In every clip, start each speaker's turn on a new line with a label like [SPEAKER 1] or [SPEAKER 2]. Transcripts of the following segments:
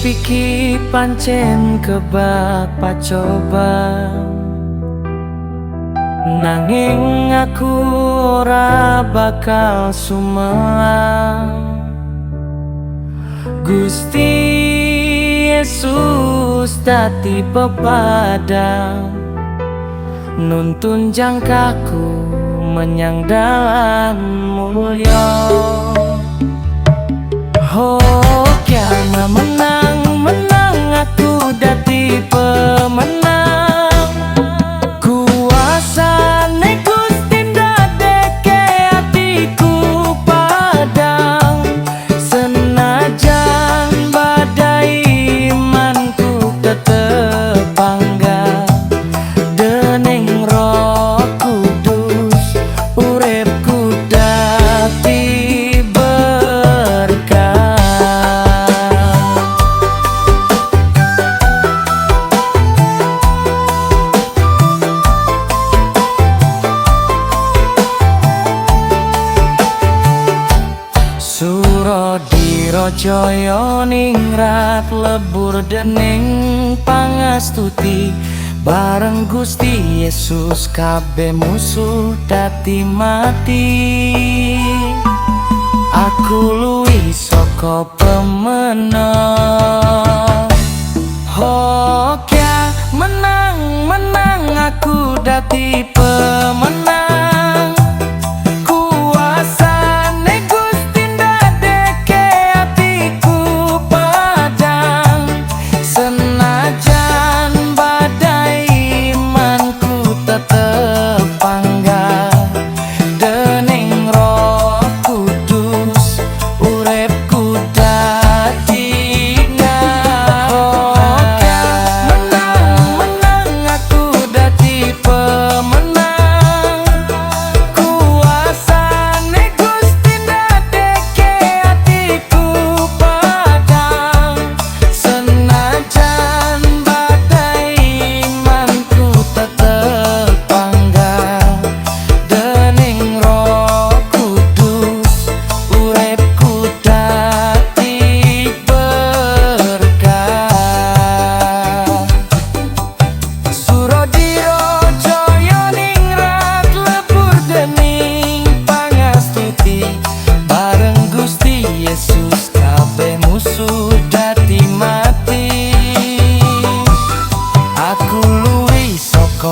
[SPEAKER 1] iki pancen kebak pacoba, nanging aku ora bakal sumelang. Gusti Yesus dadi pepadang, nuntun jangkaku menyang dalan mulya. Oh kiana menang aku dadi pemenang. Kuasane Gusti ndadeke atiku padang, senajan badai imanku tetep bangga. Dening Roh Kudus uripku dadi Jaya ningrat lebur dening pangastuti, bareng Gusti Yesus kabeh musuh dadi mati. Aku luwih saka pemenang. Oh kya menang aku dadi pemenang.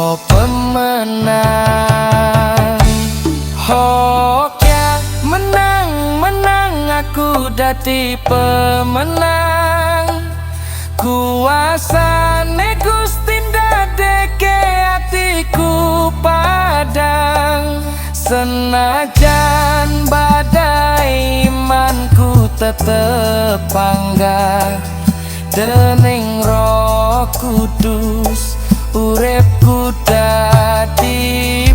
[SPEAKER 1] Pemenang. Oh kya menang aku dadi pemenang. Kuasane Gusti ndadeke atiku padang, senajan badai imanku tetep bangga. Dening Roh Kudus uripku dadi